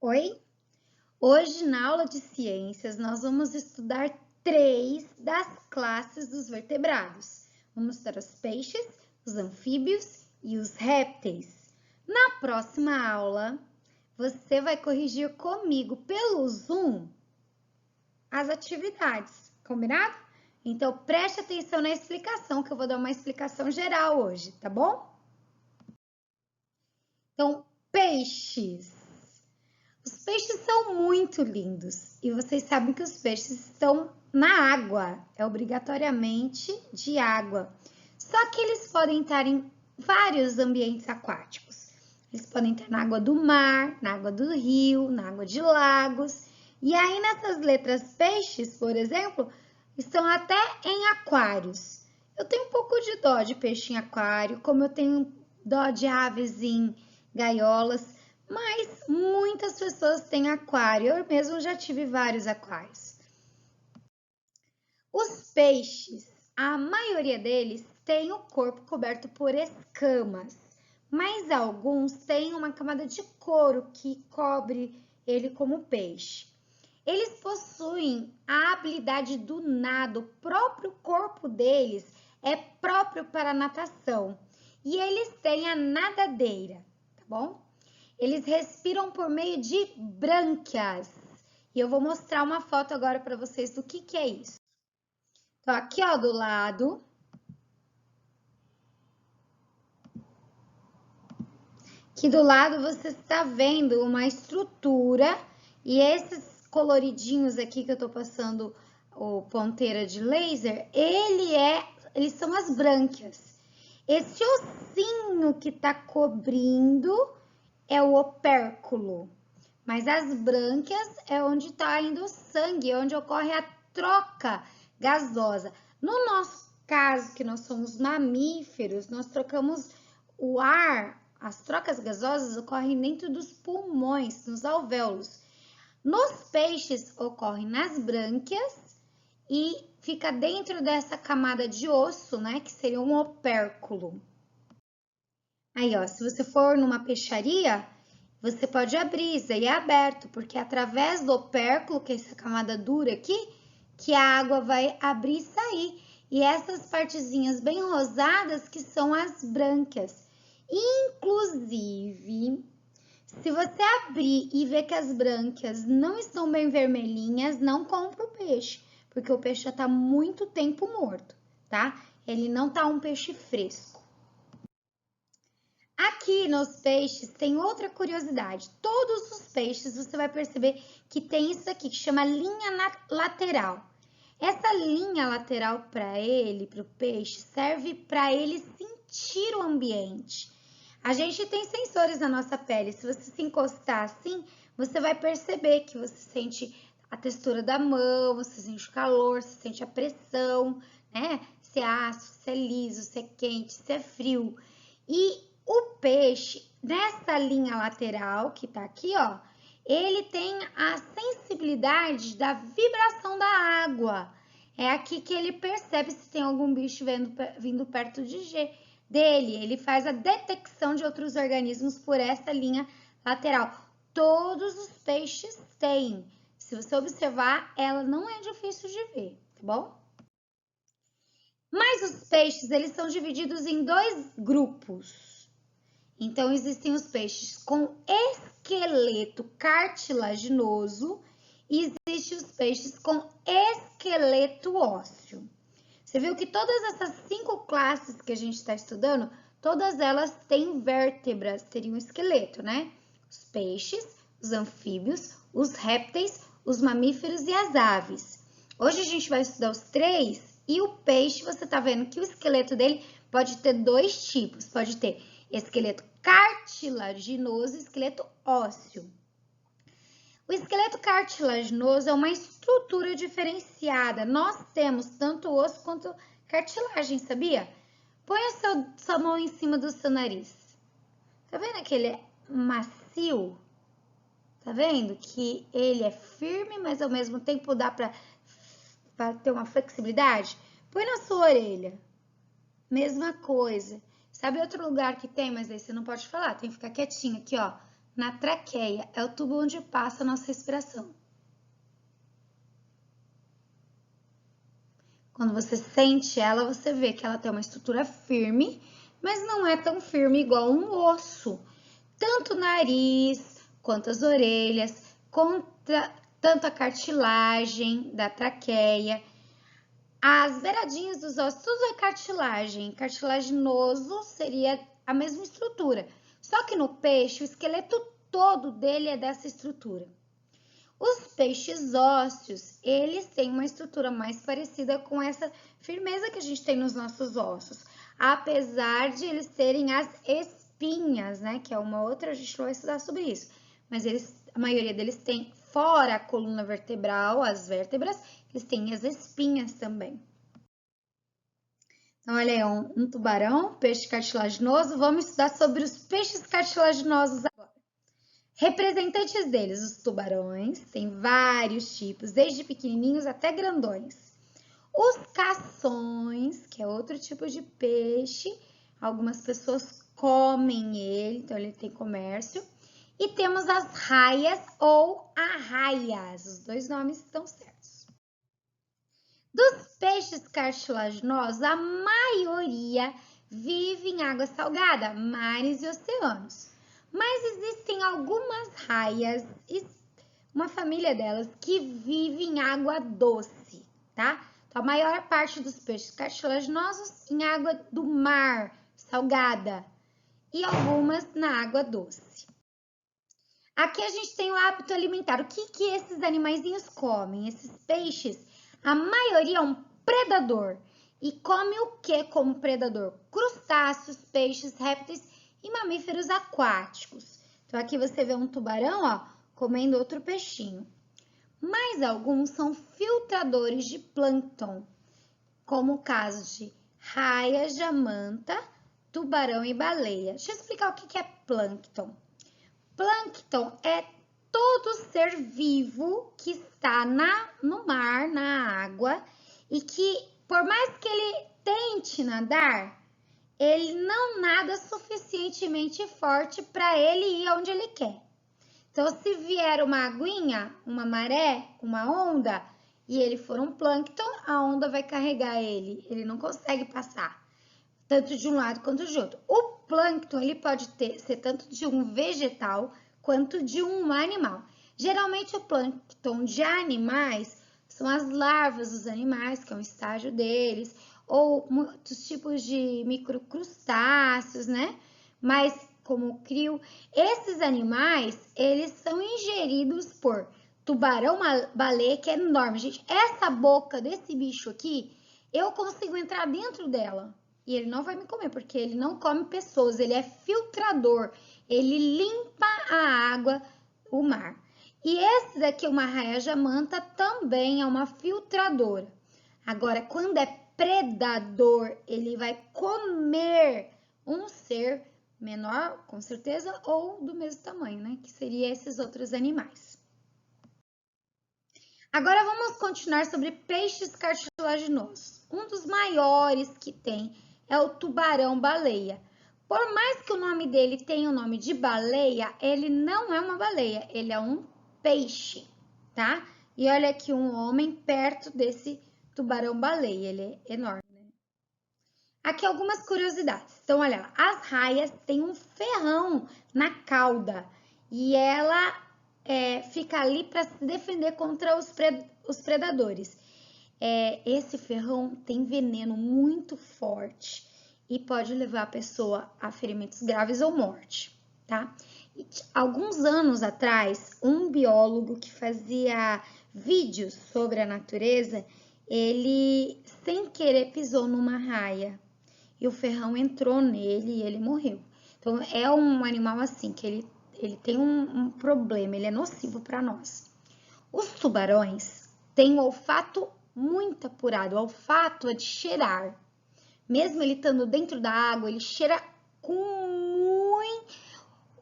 Oi? Hoje, na aula de ciências, nós vamos estudar 3 das classes dos vertebrados. Vamos estudar os peixes, os anfíbios e os répteis. Na próxima aula, você vai corrigir comigo pelo Zoom as atividades, combinado? Então, preste atenção na explicação, que eu vou dar uma explicação geral hoje, tá bom? Então, peixes. Os peixes são muito lindos e vocês sabem que os peixes estão na água, é obrigatoriamente de água. Só que eles podem estar em vários ambientes aquáticos. Eles podem estar na água do mar, na água do rio, na água de lagos. E aí nessas letras peixes, por exemplo, estão até em aquários. Eu tenho um pouco de dó de peixe em aquário, como eu tenho dó de aves em gaiolas. Mas muitas pessoas têm aquário, eu mesmo já tive vários aquários. Os peixes, a maioria deles tem o corpo coberto por escamas, mas alguns têm uma camada de couro que cobre ele como peixe. Eles possuem a habilidade do nado, o próprio corpo deles é próprio para a natação e eles têm a nadadeira, tá bom? Eles respiram por meio de brânquias. E eu vou mostrar uma foto agora para vocês do que é isso. Então, aqui, ó, do lado. Aqui do lado você está vendo uma estrutura. E esses coloridinhos aqui que eu tô passando o ponteira de laser, eles são as brânquias. Esse ossinho que tá cobrindo é o opérculo, mas as brânquias é onde está indo o sangue, é onde ocorre a troca gasosa. No nosso caso, que nós somos mamíferos, nós trocamos o ar, as trocas gasosas ocorrem dentro dos pulmões, nos alvéolos. Nos peixes ocorrem nas brânquias e fica dentro dessa camada de osso, né, que seria um opérculo. Aí, ó, se você for numa peixaria, você pode abrir, isso aí é aberto, porque é através do opérculo, que é essa camada dura aqui, que a água vai abrir e sair. E essas partezinhas bem rosadas que são as brânquias. Inclusive, se você abrir e ver que as brânquias não estão bem vermelhinhas, não compra o peixe, porque o peixe já está muito tempo morto, tá? Ele não tá um peixe fresco. Aqui nos peixes tem outra curiosidade. Todos os peixes você vai perceber que tem isso aqui que chama linha lateral. Essa linha lateral para o peixe, serve para ele sentir o ambiente. A gente tem sensores na nossa pele. Se você se encostar assim, você vai perceber que você sente a textura da mão, você sente o calor, você sente a pressão, né? Se é ácido, se é liso, se é quente, se é frio. E o peixe, nessa linha lateral, que tá aqui, ó, ele tem a sensibilidade da vibração da água. É aqui que ele percebe se tem algum bicho vindo perto dele. Ele faz a detecção de outros organismos por essa linha lateral. Todos os peixes têm. Se você observar, ela não é difícil de ver, tá bom? Mas os peixes, eles são divididos em 2 grupos. Então, existem os peixes com esqueleto cartilaginoso e existem os peixes com esqueleto ósseo. Você viu que todas essas 5 classes que a gente está estudando, todas elas têm vértebras, teriam esqueleto, né? Os peixes, os anfíbios, os répteis, os mamíferos e as aves. Hoje a gente vai estudar os 3 e o peixe, você tá vendo que o esqueleto dele pode ter 2 tipos, pode ter esqueleto cartilaginoso e esqueleto ósseo. O esqueleto cartilaginoso é uma estrutura diferenciada. Nós temos tanto osso quanto cartilagem, sabia? Põe a sua mão em cima do seu nariz. Tá vendo que ele é macio? Tá vendo que ele é firme, mas ao mesmo tempo dá para ter uma flexibilidade? Põe na sua orelha. Mesma coisa. Sabe outro lugar que tem, mas aí você não pode falar, tem que ficar quietinho aqui, ó, na traqueia, é o tubo onde passa a nossa respiração. Quando você sente ela, você vê que ela tem uma estrutura firme, mas não é tão firme igual um osso. Tanto o nariz, quanto as orelhas, tanto a cartilagem da traqueia, as beiradinhas dos ossos, tudo é cartilagem. Cartilaginoso seria a mesma estrutura. Só que no peixe, o esqueleto todo dele é dessa estrutura. Os peixes ósseos, eles têm uma estrutura mais parecida com essa firmeza que a gente tem nos nossos ossos. Apesar de eles terem as espinhas, né? Que é uma outra, a gente não vai estudar sobre isso. Mas a maioria deles tem, fora a coluna vertebral, as vértebras, eles têm as espinhas também. Então, olha aí, um tubarão, peixe cartilaginoso. Vamos estudar sobre os peixes cartilaginosos agora. Representantes deles, os tubarões, tem vários tipos, desde pequenininhos até grandões. Os cações, que é outro tipo de peixe, algumas pessoas comem ele, então ele tem comércio. E temos as raias ou arraias, os dois nomes estão certos. Dos peixes cartilaginosos, a maioria vive em água salgada, mares e oceanos. Mas existem algumas raias, uma família delas, que vive em água doce, tá? Então, a maior parte dos peixes cartilaginosos em água do mar, salgada, e algumas na água doce. Aqui a gente tem o hábito alimentar. O que esses animaizinhos comem? Esses peixes, a maioria é um predador. E come o que como predador? Crustáceos, peixes, répteis e mamíferos aquáticos. Então, aqui você vê um tubarão, ó, comendo outro peixinho. Mas alguns são filtradores de plâncton, como o caso de raia, jamanta, tubarão e baleia. Deixa eu explicar o que é plâncton. Plâncton é todo ser vivo que está no mar, na água, e que, por mais que ele tente nadar, ele não nada suficientemente forte para ele ir onde ele quer. Então, se vier uma aguinha, uma maré, uma onda, e ele for um plâncton, a onda vai carregar ele. Ele não consegue passar, tanto de um lado quanto de outro. O plâncton, ele pode ser tanto de um vegetal quanto de um animal. Geralmente, o plâncton de animais são as larvas dos animais, que é um estágio deles, ou muitos tipos de microcrustáceos, né? Mas, como o crio, esses animais, eles são ingeridos por tubarão-baleia, que é enorme. Gente, essa boca desse bicho aqui, eu consigo entrar dentro dela. E ele não vai me comer, porque ele não come pessoas, ele é filtrador. Ele limpa a água, o mar. E esse daqui, uma raia-jamanta, também é uma filtradora. Agora, quando é predador, ele vai comer um ser menor, com certeza, ou do mesmo tamanho, né? Que seria esses outros animais. Agora, vamos continuar sobre peixes cartilaginosos. Um dos maiores que tem é o tubarão-baleia. Por mais que o nome dele tenha o nome de baleia, ele não é uma baleia, ele é um peixe, tá? E olha aqui um homem perto desse tubarão-baleia, ele é enorme, né? Aqui algumas curiosidades. Então, olha lá, as raias têm um ferrão na cauda e ela fica ali para se defender contra os predadores. Esse ferrão tem veneno muito forte e pode levar a pessoa a ferimentos graves ou morte, tá? E, alguns anos atrás, um biólogo que fazia vídeos sobre a natureza, ele, sem querer, pisou numa raia e o ferrão entrou nele e ele morreu. Então, é um animal assim, que ele tem um problema, ele é nocivo para nós. Os tubarões têm o olfato muito apurado, o olfato é de cheirar. Mesmo ele estando dentro da água, ele cheira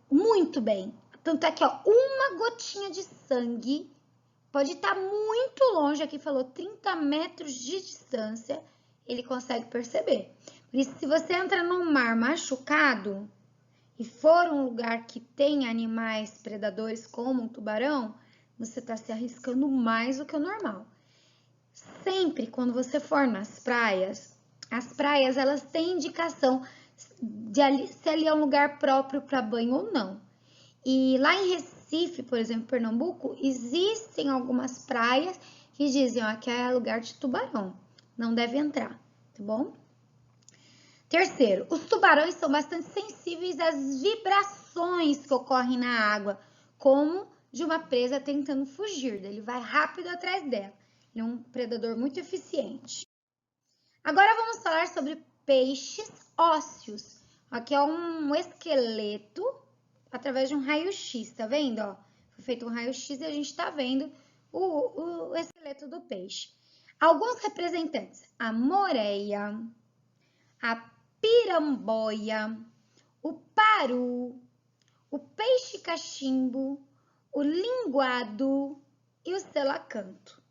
muito bem. Tanto é que, ó, uma gotinha de sangue pode estar muito longe, aqui falou 30 metros de distância, ele consegue perceber. Por isso, se você entra no mar machucado e for um lugar que tem animais predadores como um tubarão, você está se arriscando mais do que o normal. Sempre quando você for nas praias, as praias elas têm indicação de se ali é um lugar próprio para banho ou não. E lá em Recife, por exemplo, Pernambuco, existem algumas praias que dizem, ó, que é lugar de tubarão, não deve entrar, tá bom? Terceiro, os tubarões são bastante sensíveis às vibrações que ocorrem na água, como de uma presa tentando fugir, ele vai rápido atrás dela. Ele é um predador muito eficiente. Agora vamos falar sobre peixes ósseos. Aqui é um esqueleto através de um raio-x, tá vendo? Ó, foi feito um raio-x e a gente tá vendo o esqueleto do peixe. Alguns representantes, a moreia, a piramboia, o paru, o peixe-cachimbo, o linguado e o selacanto.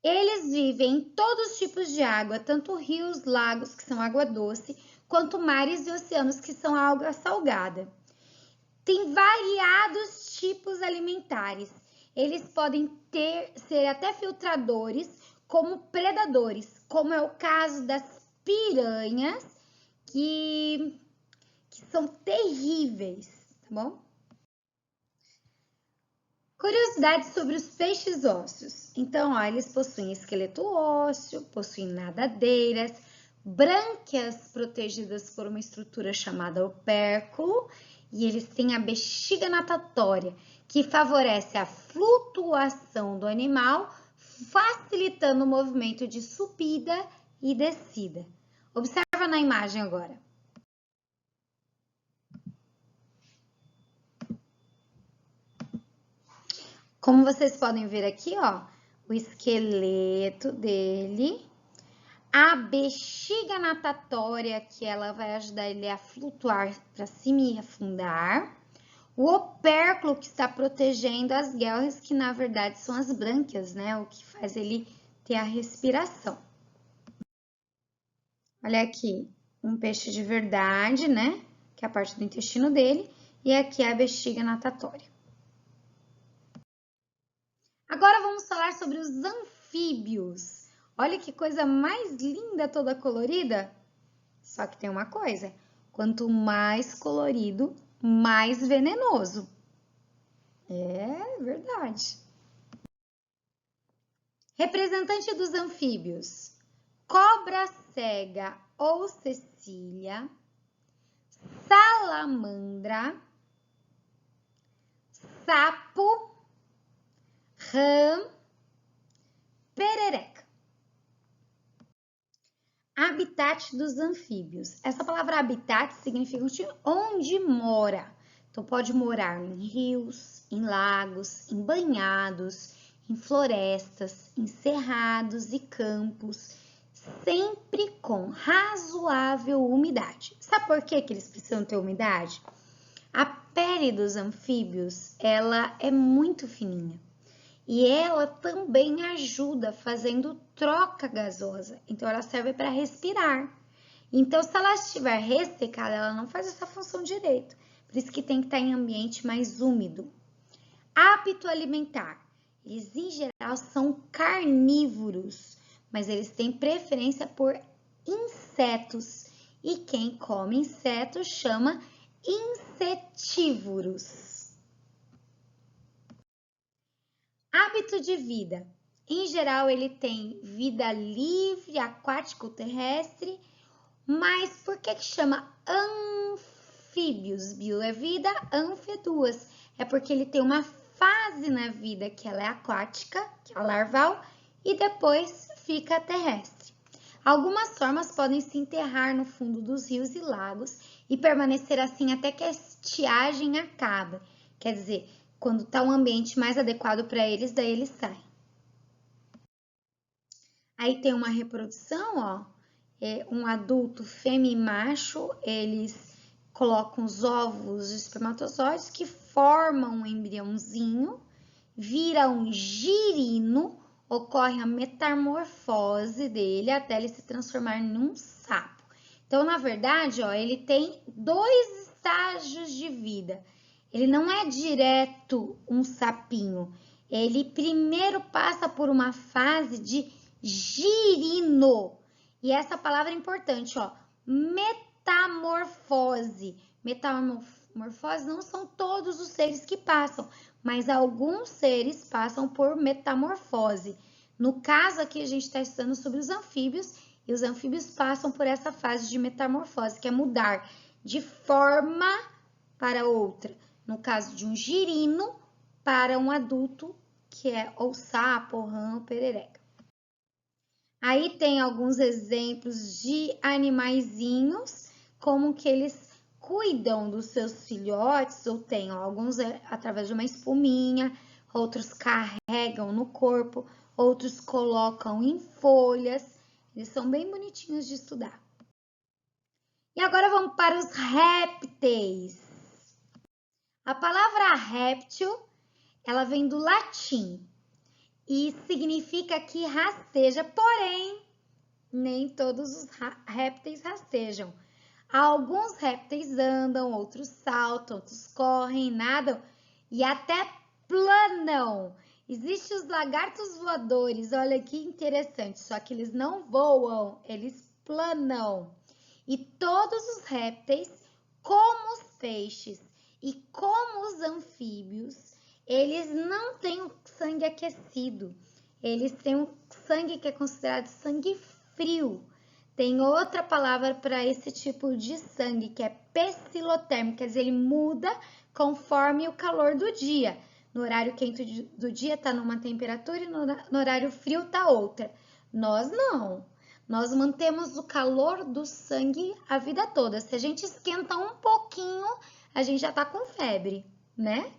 Eles vivem em todos os tipos de água, tanto rios, lagos, que são água doce, quanto mares e oceanos, que são água salgada. Tem variados tipos alimentares. Eles podem ser até filtradores, como predadores, como é o caso das piranhas, que são terríveis, tá bom? Curiosidades sobre os peixes ósseos. Então, ó, eles possuem esqueleto ósseo, possuem nadadeiras, brânquias protegidas por uma estrutura chamada opérculo, e eles têm a bexiga natatória, que favorece a flutuação do animal, facilitando o movimento de subida e descida. Observa na imagem agora. Como vocês podem ver aqui, ó, o esqueleto dele, a bexiga natatória, que ela vai ajudar ele a flutuar para cima e afundar, o opérculo que está protegendo as guelras, que na verdade são as brânquias, né, o que faz ele ter a respiração. Olha aqui, um peixe de verdade, né, que é a parte do intestino dele, e aqui é a bexiga natatória. Agora vamos falar sobre os anfíbios. Olha que coisa mais linda, toda colorida. Só que tem uma coisa, quanto mais colorido, mais venenoso. É verdade. Representante dos anfíbios: cobra cega ou cecília, salamandra, sapo, rã, perereca. Habitat dos anfíbios. Essa palavra habitat significa onde mora. Então, pode morar em rios, em lagos, em banhados, em florestas, em cerrados e campos, sempre com razoável umidade. Sabe por que eles precisam ter umidade? A pele dos anfíbios, ela é muito fininha. E ela também ajuda fazendo troca gasosa. Então, ela serve para respirar. Então, se ela estiver ressecada, ela não faz essa função direito. Por isso que tem que estar em ambiente mais úmido. Hábito alimentar. Eles, em geral, são carnívoros, mas eles têm preferência por insetos. E quem come insetos chama insetívoros. Hábito de vida. Em geral, ele tem vida livre, aquático, terrestre, mas por que chama anfíbios? Bio é vida, anfo é duas. É porque ele tem uma fase na vida que ela é aquática, que é a larval, e depois fica terrestre. Algumas formas podem se enterrar no fundo dos rios e lagos e permanecer assim até que a estiagem acabe. Quer dizer, quando está um ambiente mais adequado para eles, daí eles saem. Aí tem uma reprodução, ó, um adulto fêmea e macho, eles colocam os ovos de espermatozoides que formam um embriãozinho, vira um girino, ocorre a metamorfose dele até ele se transformar num sapo. Então, na verdade, ó, ele tem 2 estágios de vida. Ele não é direto um sapinho. Ele primeiro passa por uma fase de girino. E essa palavra é importante, ó. Metamorfose. Metamorfose não são todos os seres que passam, mas alguns seres passam por metamorfose. No caso aqui, a gente está estudando sobre os anfíbios, e os anfíbios passam por essa fase de metamorfose, que é mudar de forma para outra. No caso de um girino para um adulto, que é ou sapo, ou rã, ou perereca. Aí tem alguns exemplos de animaizinhos, como que eles cuidam dos seus filhotes, ou tem alguns através de uma espuminha, outros carregam no corpo, outros colocam em folhas. Eles são bem bonitinhos de estudar. E agora vamos para os répteis. A palavra réptil, ela vem do latim e significa que rasteja, porém, nem todos os répteis rastejam. Alguns répteis andam, outros saltam, outros correm, nadam e até planam. Existem os lagartos voadores, olha que interessante, só que eles não voam, eles planam. E todos os répteis, como os peixes e como os anfíbios, eles não têm o sangue aquecido, eles têm um sangue que é considerado sangue frio. Tem outra palavra para esse tipo de sangue, que é pecilotérmico, quer dizer, ele muda conforme o calor do dia. No horário quente do dia está numa temperatura e no horário frio está outra. Nós não. Nós mantemos o calor do sangue a vida toda. Se a gente esquenta um pouquinho, a gente já está com febre, né?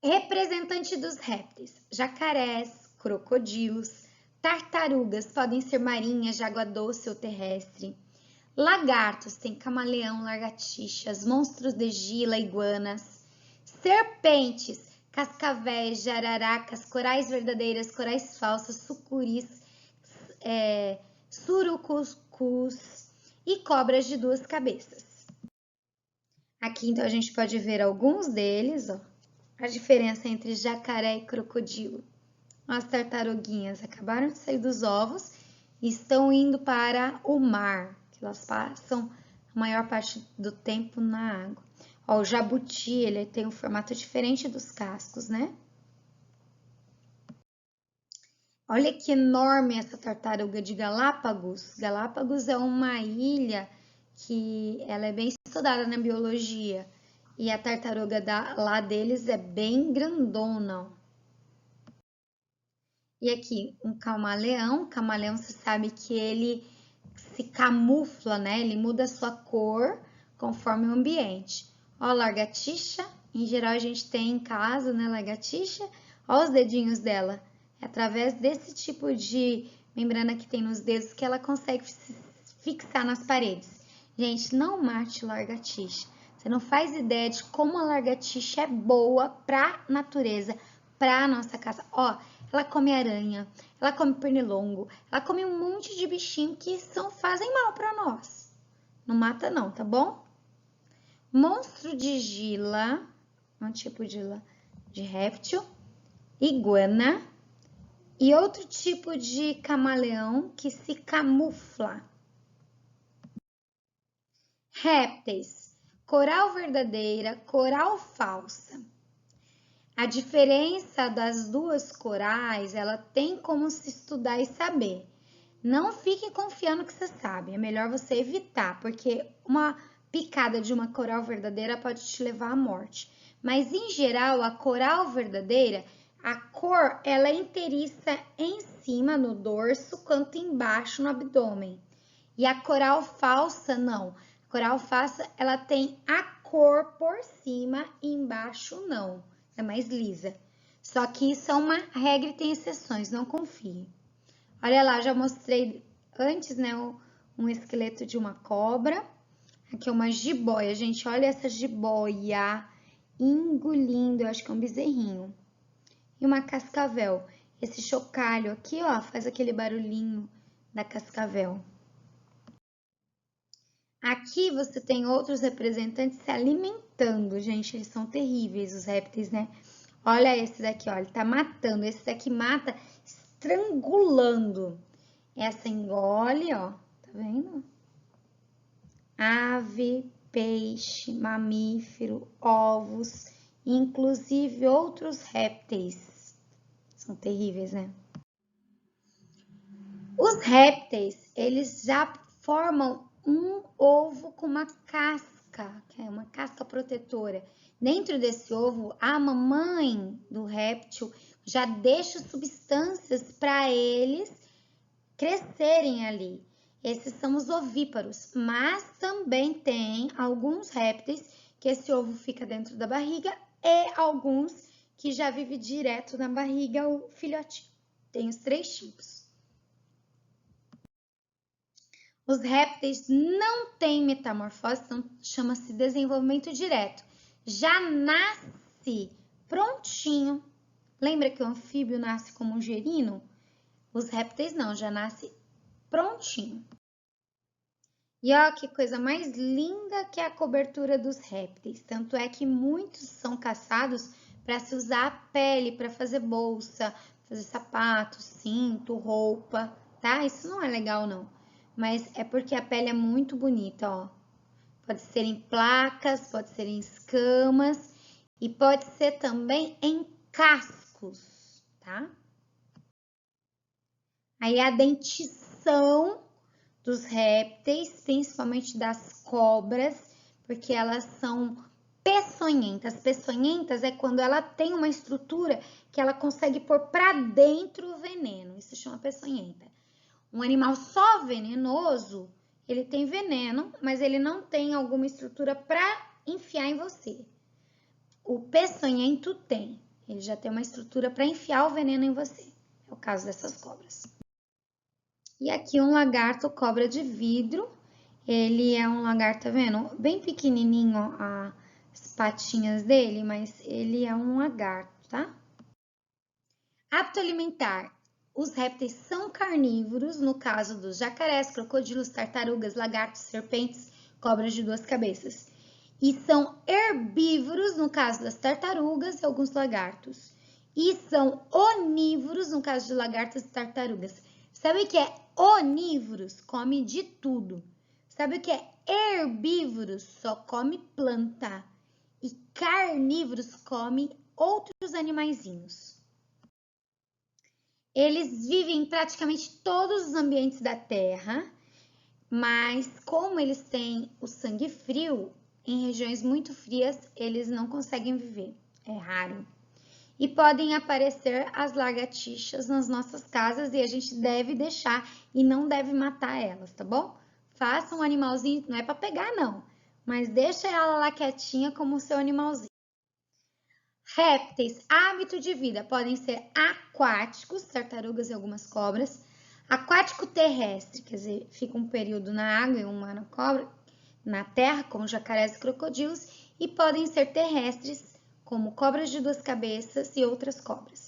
Representante dos répteis: jacarés, crocodilos, tartarugas, podem ser marinhas, de água doce ou terrestre. Lagartos, tem camaleão, lagartixas, monstros de gila, iguanas. Serpentes, cascavéis, jararacas, corais verdadeiras, corais falsos, sucuris, surucucus e cobras de 2 cabeças. Aqui, então, a gente pode ver alguns deles, ó. A diferença entre jacaré e crocodilo. As tartaruguinhas acabaram de sair dos ovos e estão indo para o mar, que elas passam a maior parte do tempo na água. Ó, o jabuti, ele tem um formato diferente dos cascos, né? Olha que enorme essa tartaruga de Galápagos. Galápagos é uma ilha que ela é bem estudada na biologia. E a tartaruga lá deles é bem grandona. E aqui, um camaleão. O camaleão, você sabe que ele se camufla, né? Ele muda a sua cor conforme o ambiente. Ó, a lagartixa. Em geral, a gente tem em casa, né? Lagartixa. Ó os dedinhos dela. É através desse tipo de membrana que tem nos dedos que ela consegue se fixar nas paredes. Gente, não mate lagartixa. Você não faz ideia de como a lagartixa é boa para a natureza, para a nossa casa. Ó, ela come aranha, ela come pernilongo, ela come um monte de bichinho que fazem mal para nós. Não mata não, tá bom? Monstro de gila, um tipo de réptil, iguana e outro tipo de camaleão que se camufla. Répteis. Coral verdadeira, coral falsa. A diferença das duas corais, ela tem como se estudar e saber. Não fique confiando que você sabe, é melhor você evitar, porque uma picada de uma coral verdadeira pode te levar à morte. Mas, em geral, a coral verdadeira, a cor, ela é inteiriça em cima, no dorso, quanto embaixo no abdômen. E a coral falsa, não. Coral falsa, ela tem a cor por cima e embaixo não, é mais lisa. Só que isso é uma regra e tem exceções, não confie. Olha lá, já mostrei antes, né, um esqueleto de uma cobra. Aqui é uma jiboia, gente, olha essa jiboia engolindo, eu acho que é um bezerrinho. E uma cascavel. Esse chocalho aqui, ó, faz aquele barulhinho da cascavel. Aqui você tem outros representantes se alimentando, gente, eles são terríveis, os répteis, né? Olha esse daqui, ó, ele tá matando, esse daqui mata estrangulando. Essa engole, ó, tá vendo? Ave, peixe, mamífero, ovos, inclusive outros répteis. São terríveis, né? Os répteis, eles já formam um ovo com uma casca, que é uma casca protetora. Dentro desse ovo, a mamãe do réptil já deixa substâncias para eles crescerem ali. Esses são os ovíparos, mas também tem alguns répteis que esse ovo fica dentro da barriga e alguns que já vivem direto na barriga, o filhotinho. Tem os 3 tipos. Os répteis não têm metamorfose, então chama-se desenvolvimento direto. Já nasce prontinho. Lembra que o anfíbio nasce como um gerino? Os répteis não, já nasce prontinho. E ó, que coisa mais linda que é a cobertura dos répteis. Tanto é que muitos são caçados para se usar a pele, para fazer bolsa, fazer sapato, cinto, roupa, tá? Isso não é legal, não. Mas é porque a pele é muito bonita, ó. Pode ser em placas, pode ser em escamas e pode ser também em cascos, tá? Aí a dentição dos répteis, principalmente das cobras, porque elas são peçonhentas. Peçonhentas é quando ela tem uma estrutura que ela consegue pôr para dentro o veneno. Isso chama peçonhenta. Um animal só venenoso, ele tem veneno, mas ele não tem alguma estrutura para enfiar em você. O peçonhento tem. Ele já tem uma estrutura para enfiar o veneno em você. É o caso dessas cobras. E aqui um lagarto cobra de vidro. Ele é um lagarto, tá vendo? Bem pequenininho as patinhas dele, mas ele é um lagarto, tá? Hábito alimentar. Os répteis são carnívoros, no caso dos jacarés, crocodilos, tartarugas, lagartos, serpentes, cobras de 2 cabeças. E são herbívoros, no caso das tartarugas e alguns lagartos. E são onívoros, no caso de lagartas e tartarugas. Sabe o que é onívoros? Come de tudo. Sabe o que é herbívoros? Só come planta. E carnívoros come outros animaizinhos. Eles vivem em praticamente todos os ambientes da Terra, mas como eles têm o sangue frio, em regiões muito frias eles não conseguem viver, é raro. E podem aparecer as lagartixas nas nossas casas e a gente deve deixar e não deve matar elas, tá bom? Faça um animalzinho, não é para pegar não, mas deixa ela lá quietinha como seu animalzinho. Répteis, hábito de vida, podem ser aquáticos, tartarugas e algumas cobras. Aquático terrestre, quer dizer, fica um período na água e um ano na terra, como jacarés e crocodilos. E podem ser terrestres, como cobras de 2 cabeças e outras cobras.